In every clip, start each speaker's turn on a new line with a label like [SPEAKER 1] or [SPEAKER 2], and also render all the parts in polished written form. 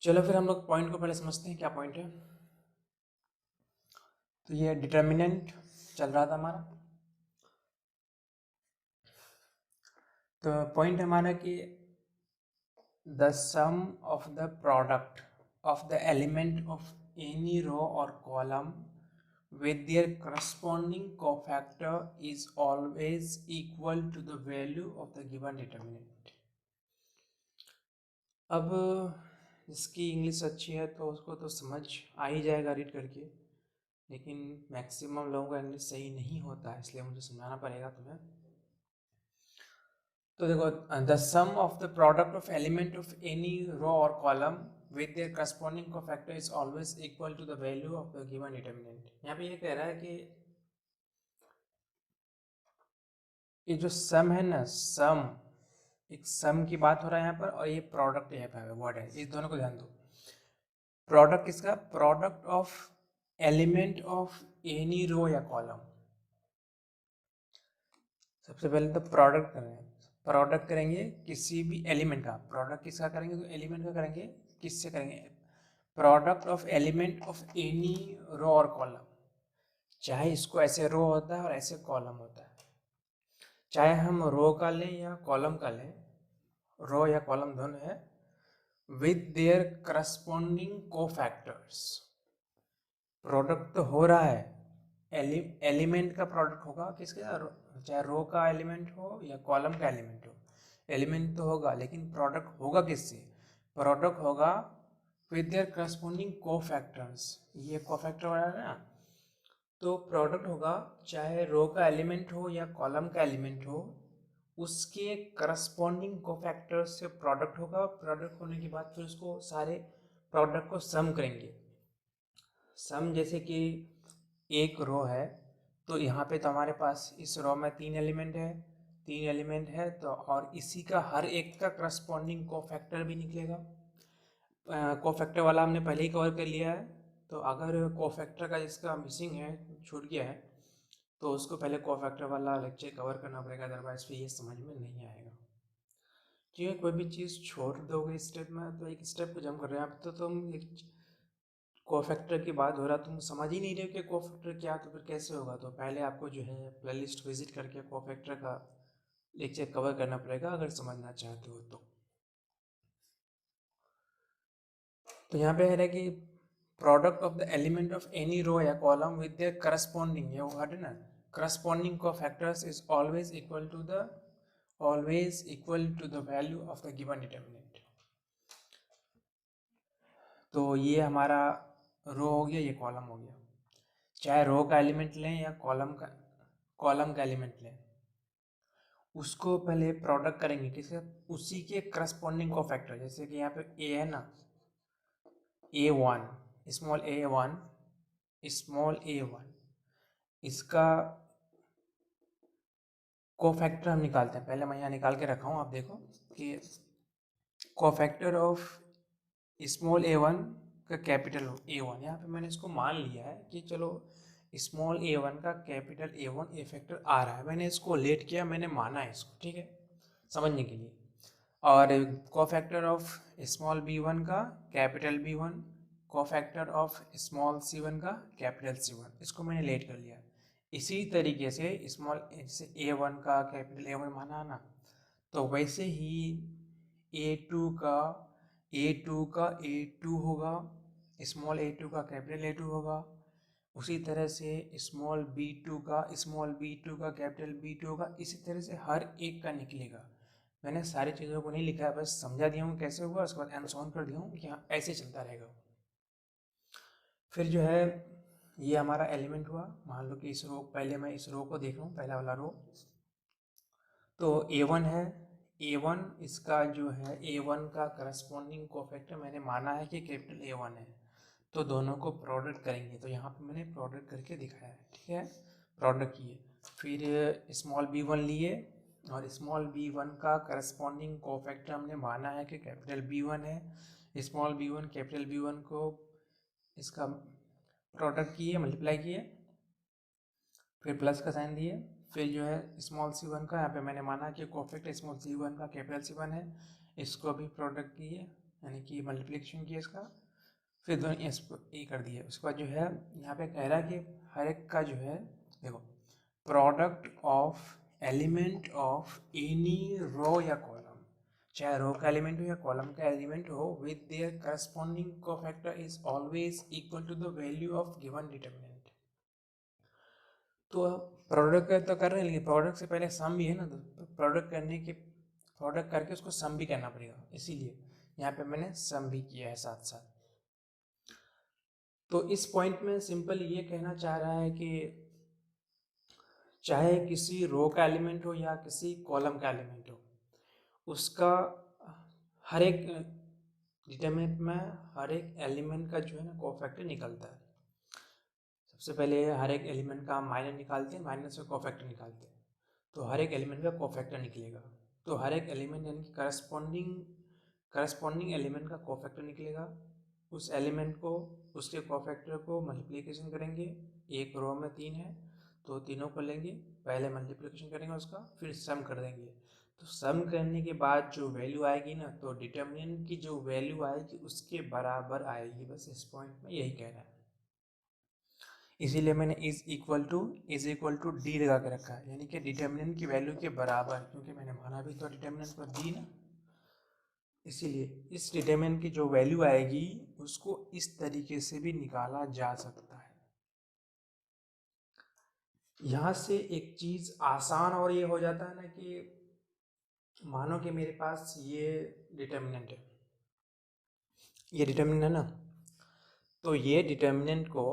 [SPEAKER 1] चलो फिर हम लोग पॉइंट को पहले समझते हैं क्या पॉइंट है। तो ये डिटर्मिनेंट चल रहा था हमारा। तो पॉइंट हमारा कि the sum of the product of the element of any row और column with their corresponding cofactor is always equal to the value of the given determinant। अब जिसकी इंग्लिश अच्छी है तो उसको तो समझ आ ही जाएगा रीड करके, लेकिन मैक्सिमम लोगों का इंग्लिश सही नहीं होता है, इसलिए मुझे समझाना पड़ेगा तुम्हें। तो देखो, the sum of the product of element of any row और column with their corresponding cofactor is always equal to the value of the given determinant. यहाँ पे ये कह रहा है कि ये जो सम है ना, सम, एक सम की बात हो रहा है यहाँ पर, और ये प्रोडक्ट यहाँ पे वर्ड है, इस दोनों को ध्यान दो। प्रोडक्ट किसका? Product of element of any row या कॉलम। सबसे पहले तो प्रोडक्ट करेंगे, प्रोडक्ट करेंगे किसी भी एलिमेंट का। प्रोडक्ट किसका करेंगे? तो एलिमेंट का करेंगे। किससे करेंगे? Product of element of any row और कॉलम। चाहे इसको ऐसे रो होता है और ऐसे कॉलम होता है, चाहे हम रो का लें या कॉलम का लें, रो या कॉलम दोनों है, with their corresponding cofactors. Product तो हो रहा है, एलिमेंट का प्रोडक्ट होगा किसके? चाहे रो का एलिमेंट हो या कॉलम का एलिमेंट हो, एलिमेंट तो होगा, लेकिन प्रोडक्ट होगा किससे? प्रोडक्ट होगा विद देयर करस्पॉन्डिंग कोफैक्टर्स। ये कोफैक्टर वाला है ना, तो प्रोडक्ट होगा चाहे रो का एलिमेंट हो या कॉलम का एलिमेंट हो, उसके करस्पॉन्डिंग कोफैक्टर्स से प्रोडक्ट होगा। प्रोडक्ट होने के बाद फिर उसको सारे प्रोडक्ट को सम करेंगे। सम जैसे कि एक रो है, तो यहाँ पे तो हमारे पास इस रो में तीन एलिमेंट है, तीन एलिमेंट है तो, और इसी का हर एक का करस्पॉन्डिंग कोफैक्टर भी निकलेगा। कोफैक्टर वाला हमने पहले ही कवर कर लिया है, तो अगर कोफैक्टर का जिसका मिसिंग है, छूट गया है, तो उसको पहले कोफैक्टर वाला लेक्चर कवर करना पड़ेगा, अदरवाइज फिर ये समझ में नहीं आएगा। क्योंकि कोई भी चीज़ छोड़ दोगे स्टेप में तो एक स्टेप को जम कर रहे हैं आप, तो तुम कोफैक्टर की बात हो रहा, तुम समझ ही नहीं रहे हो कि कोफैक्टर क्या, तो फिर कैसे होगा? तो पहले आपको जो है प्लेलिस्ट विजिट करके कोफैक्टर का लेक्चर कवर करना पड़ेगा अगर समझना चाहते हो तो। तो यहाँ पे है कि product of the element of any row या कॉलम विद देयर करस्पॉन्डिंग, ये वर्ड है ना, corresponding cofactors is always equal to the value of the given determinant. तो ये हमारा रो हो गया, ये कॉलम हो गया। चाहे रो का एलिमेंट लें या कॉलम का एलिमेंट लें, उसको पहले प्रोडक्ट करेंगे किसके? उसी के करस्पॉन्डिंग कोफैक्टर। जैसे कि यहाँ पे ए है ना, A1, स्मॉल a1, इसका कोफैक्टर हम निकालते हैं। पहले मैं यहाँ निकाल के रखा हूँ, आप देखो कि कोफैक्टर ऑफ स्मॉल a1 का कैपिटल A1, यहाँ पे मैंने इसको मान लिया है कि चलो स्मॉल a1 का कैपिटल A1 ए फैक्टर आ रहा है, मैंने इसको लेट किया, मैंने माना है इसको, ठीक है, समझने के लिए। और कोफैक्टर ऑफ स्मॉल b1 का capital B1, cofactor of small c1 का कैपिटल C1, इसको मैंने लेट कर लिया। इसी तरीके से स्मॉल a1 का कैपिटल A1 माना ना, तो वैसे ही A2 का A2 होगा, स्मॉल A2 का कैपिटल A2 होगा। उसी तरह से स्मॉल b2 का कैपिटल B2 होगा। इसी तरह से हर एक का निकलेगा। मैंने सारी चीज़ों को नहीं लिखा है, बस समझा दिया हूँ कैसे होगा, उसके बाद एंड ऑन कर दिया हूँ कि हाँ ऐसे चलता रहेगा। फिर जो है ये हमारा एलिमेंट हुआ। मान लो कि इस रो, पहले मैं इस रो को देख रहा हूँ, पहला वाला रो, तो A1 है। A1 इसका जो है A1 का करस्पॉन्डिंग कोफैक्टर मैंने माना है कि कैपिटल A1 है, तो दोनों को प्रोडक्ट करेंगे। तो यहाँ पे मैंने प्रोडक्ट करके दिखाया है, ठीक है, प्रोडक्ट किए। फिर स्मॉल b1 लिए, और स्मॉल b1 का करस्पॉन्डिंग कोफैक्टर हमने माना है कि कैपिटल B1 है। स्मॉल b1 कैपिटल B1 को इसका प्रोडक्ट किए, मल्टीप्लाई किए, फिर प्लस का साइन दिए। फिर जो है स्मॉल c1 का, यहाँ पे मैंने माना कि कोफैक्टर स्मॉल c1 का कैपिटल C1 है, इसको भी प्रोडक्ट किए, यानी कि मल्टीप्लिकेशन किया इसका, फिर दोनों ए कर दिए। उसके बाद जो है यहाँ पे कह रहा है कि हर एक का जो है देखो, product of element of any row या कॉलम, चाहे रो का एलिमेंट हो या कॉलम का एलिमेंट हो, with their corresponding cofactor is always equal to the value of given determinant. तो प्रोडक्ट तो कर रहे हैं, लेकिन प्रोडक्ट से पहले सम भी है ना, तो प्रोडक्ट करके उसको सम भी करना पड़ेगा, इसीलिए यहाँ पे मैंने सम भी किया है साथ साथ। तो इस पॉइंट में सिंपल ये कहना चाह रहा है कि चाहे किसी रो का एलिमेंट हो या किसी कॉलम का एलिमेंट हो, उसका हर एक डिटरमिनेंट में हर एक एलिमेंट का जो है ना कोफैक्टर निकलता है। सबसे पहले हर एक एलिमेंट का माइनस निकालते हैं, माइनस से कोफैक्टर निकालते हैं, तो हर एक एलिमेंट का कोफैक्टर निकलेगा। तो हर एक एलिमेंट यानी कि करस्पॉन्डिंग एलिमेंट का कोफैक्टर निकलेगा। उस एलिमेंट को, उसके कोफैक्टर को मल्टीप्लिकेशन करेंगे। एक रो में 3 है तो तीनों को लेंगे, पहले मल्टीप्लिकेशन करेंगे उसका, फिर सम कर देंगे। तो सम करने के बाद जो वैल्यू आएगी ना, तो डिटर्मिनेंट की जो वैल्यू आएगी उसके बराबर आएगी। बस इस पॉइंट में यही कह रहा है, इसीलिए मैंने इज इक्वल टू डी लगा के रखा है, यानी कि डिटर्मिनेंट की वैल्यू के बराबर, क्योंकि मैंने माना भी तो डिटर्मिनेंट को डी ना, इसीलिए इस डिटर्मिनेंट की जो वैल्यू आएगी उसको इस तरीके से भी निकाला जा सकता है। यहाँ से एक चीज आसान और ये हो जाता है ना कि मानो कि मेरे पास ये डिटर्मिनेंट है, ये डिटर्मिनेंट है ना, तो ये डिटर्मिनेंट को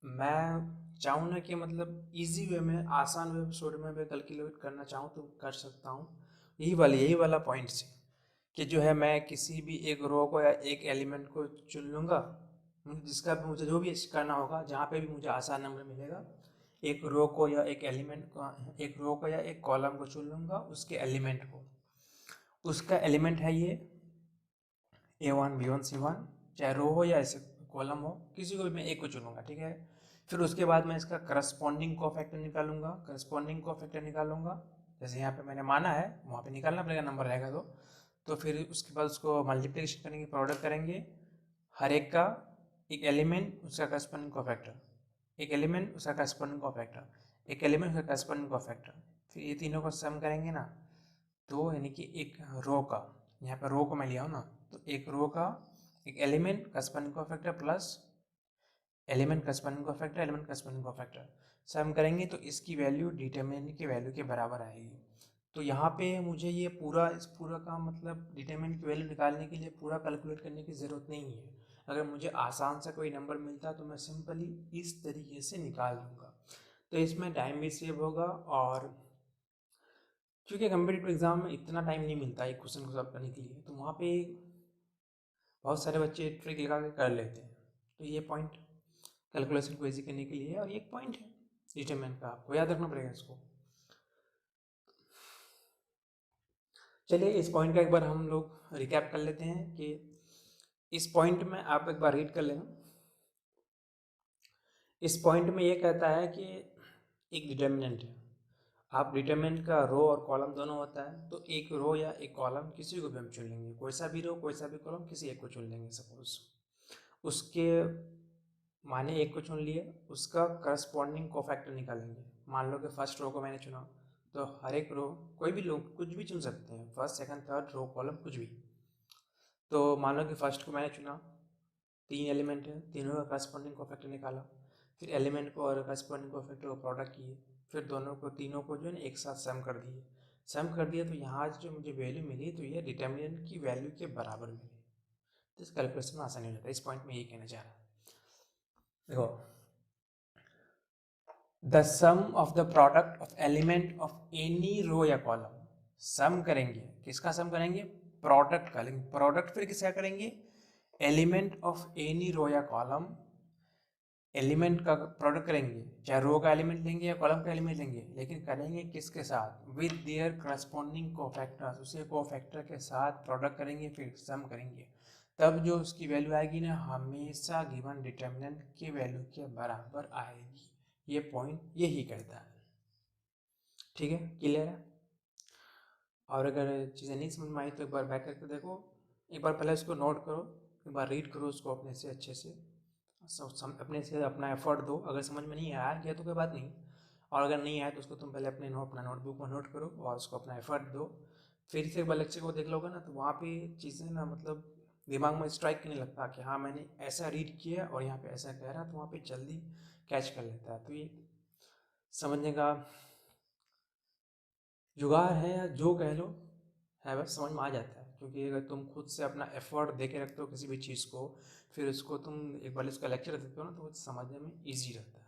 [SPEAKER 1] मैं चाहूँ ना कि मतलब इजी वे में, आसान वे में, शॉर्ट में कैलकुलेट करना चाहूँ तो कर सकता हूँ। यही वाला पॉइंट से कि जो है मैं किसी भी एक रो को या एक एलिमेंट को चुन लूँगा, जिसका भी मुझे जो भी करना होगा, जहाँ पे भी मुझे आसान नंबर मिलेगा, एक रो को या एक एलिमेंट को, एक रो को या एक कॉलम को चुन लूँगा, उसके एलिमेंट को, उसका एलिमेंट है ये A1 B1 C1, चाहे रो हो या ऐसे कॉलम हो, किसी को भी मैं एक को चुनूंगा, ठीक है। फिर उसके बाद मैं इसका करस्पॉन्डिंग कोफैक्टर निकालूंगा, जैसे यहाँ पे मैंने माना है वहाँ पे निकालना पड़ेगा, नंबर रहेगा तो फिर उसके बाद उसको मल्टीप्लिकेशन करेंगे, प्रोडक्ट करेंगे, हर एक का एक एलिमेंट उसका करस्पॉन्डिंग कोफैक्टर, एक एलिमेंट उसका करस्पॉन्डिंग कोफैक्टर, एक एलिमेंट उसका करस्पॉन्डिंग कोफैक्टर, फिर ये तीनों को सम करेंगे ना, तो यानी कि एक रो का, यहाँ पे रो को मैं लिया हूँ ना, तो एक रो का एक element corresponding cofactor plus element corresponding cofactor sum करेंगे तो इसकी वैल्यू डिटरमिनेंट की वैल्यू के बराबर आएगी। तो यहाँ पे मुझे ये इस पूरा का मतलब डिटरमिनेंट की वैल्यू निकालने के लिए पूरा कैलकुलेट करने की ज़रूरत नहीं है। अगर मुझे आसान सा कोई नंबर मिलता तो मैं सिंपली इस तरीके से निकाल लूँगा, तो इसमें टाइम भी सेव होगा, और क्योंकि कम्पिटिटिव एग्जाम में इतना टाइम नहीं मिलता एक क्वेश्चन को सॉल्व करने के लिए, तो वहाँ पे बहुत सारे बच्चे ट्रिक लगा के कर लेते हैं। तो ये पॉइंट कैलकुलेशन को इजी करने के लिए है, और एक पॉइंट है डिटरमिनेंट का, आपको याद रखना पड़ेगा इसको। चलिए इस पॉइंट का एक बार हम लोग रिकैप कर लेते हैं कि इस पॉइंट में आप एक बार रीड कर लेना। इस पॉइंट में ये कहता है कि एक डिटरमिनेंट है, आप डिटरमिनेंट का रो और कॉलम दोनों होता है, तो एक रो या एक कॉलम किसी को भी हम चुन लेंगे, कोई सा भी रो कोई सा भी कॉलम, किसी एक को चुन लेंगे सपोज। उसके माने एक को चुन लिए, उसका करस्पॉन्डिंग कोफैक्टर निकालेंगे। मान लो कि फर्स्ट रो को मैंने चुना, तो हर एक रो, कोई भी लोग कुछ भी चुन सकते हैं, first second third row column कुछ भी। तो मान लो कि फर्स्ट को मैंने चुना, 3 एलिमेंट है, तीनों का करस्पॉन्डिंग कोफैक्टर निकाला, फिर एलिमेंट को और करस्पॉन्डिंग कोफैक्टर को प्रोडक्ट किए, फिर दोनों को, तीनों को जो है ना एक साथ सम कर दिए। सम कर दिया तो यहाँ जो मुझे वैल्यू मिली, तो ये डिटर्मिनेंट की वैल्यू के बराबर मिली। तो इस कैलकुलेशन में आसानी हो जाता है। इस पॉइंट में यही कहना चाह रहा है। देखो, the sum of the product of element of any row या कॉलम, सम करेंगे, किसका सम करेंगे, प्रोडक्ट का, लेकिन प्रोडक्ट फिर किसका करेंगे, एलिमेंट ऑफ एनी रो या कॉलम, एलिमेंट का प्रोडक्ट करेंगे, चाहे रो का एलिमेंट लेंगे या कॉलम का एलिमेंट लेंगे, लेकिन करेंगे किसके साथ, विद देयर करस्पॉन्डिंग कोफैक्टर्स, उसे कोफैक्टर के साथ प्रोडक्ट करेंगे, फिर सम करेंगे, तब जो उसकी वैल्यू आएगी ना, हमेशा गिवन डिटर्मिनेंट की वैल्यू के बराबर आएगी। ये पॉइंट यही कहता है। ठीक है, क्लियर है। और अगर चीज़ें नहीं समझ में आई तो एक बार बैक करके देखो, एक बार पहले इसको नोट करो, एक बार रीड करो उसको अपने से अच्छे से, अपने से अपना एफर्ट दो। अगर समझ में नहीं आया गया तो कोई बात नहीं, और अगर नहीं आया तो उसको तुम पहले अपना नोटबुक में नोट करो और उसको अपना एफर्ट दो। फिर से एक बार लेक्चर को देख लोगे ना तो वहाँ पे चीज़ें ना मतलब दिमाग में स्ट्राइक नहीं लगता कि हाँ मैंने ऐसा रीड किया और यहाँ पे ऐसा कह रहा, तो वहाँ पे जल्दी कैच कर लेता है। तो ये समझने का जुगाड़ है या जो कह लो है, बस समझ में आ जाता है। क्योंकि अगर तुम खुद से अपना एफर्ट दे के रखते हो किसी भी चीज़ को, फिर उसको तुम एक बार इसका लेक्चर देते हो ना तो वो समझने में ईजी रहता है।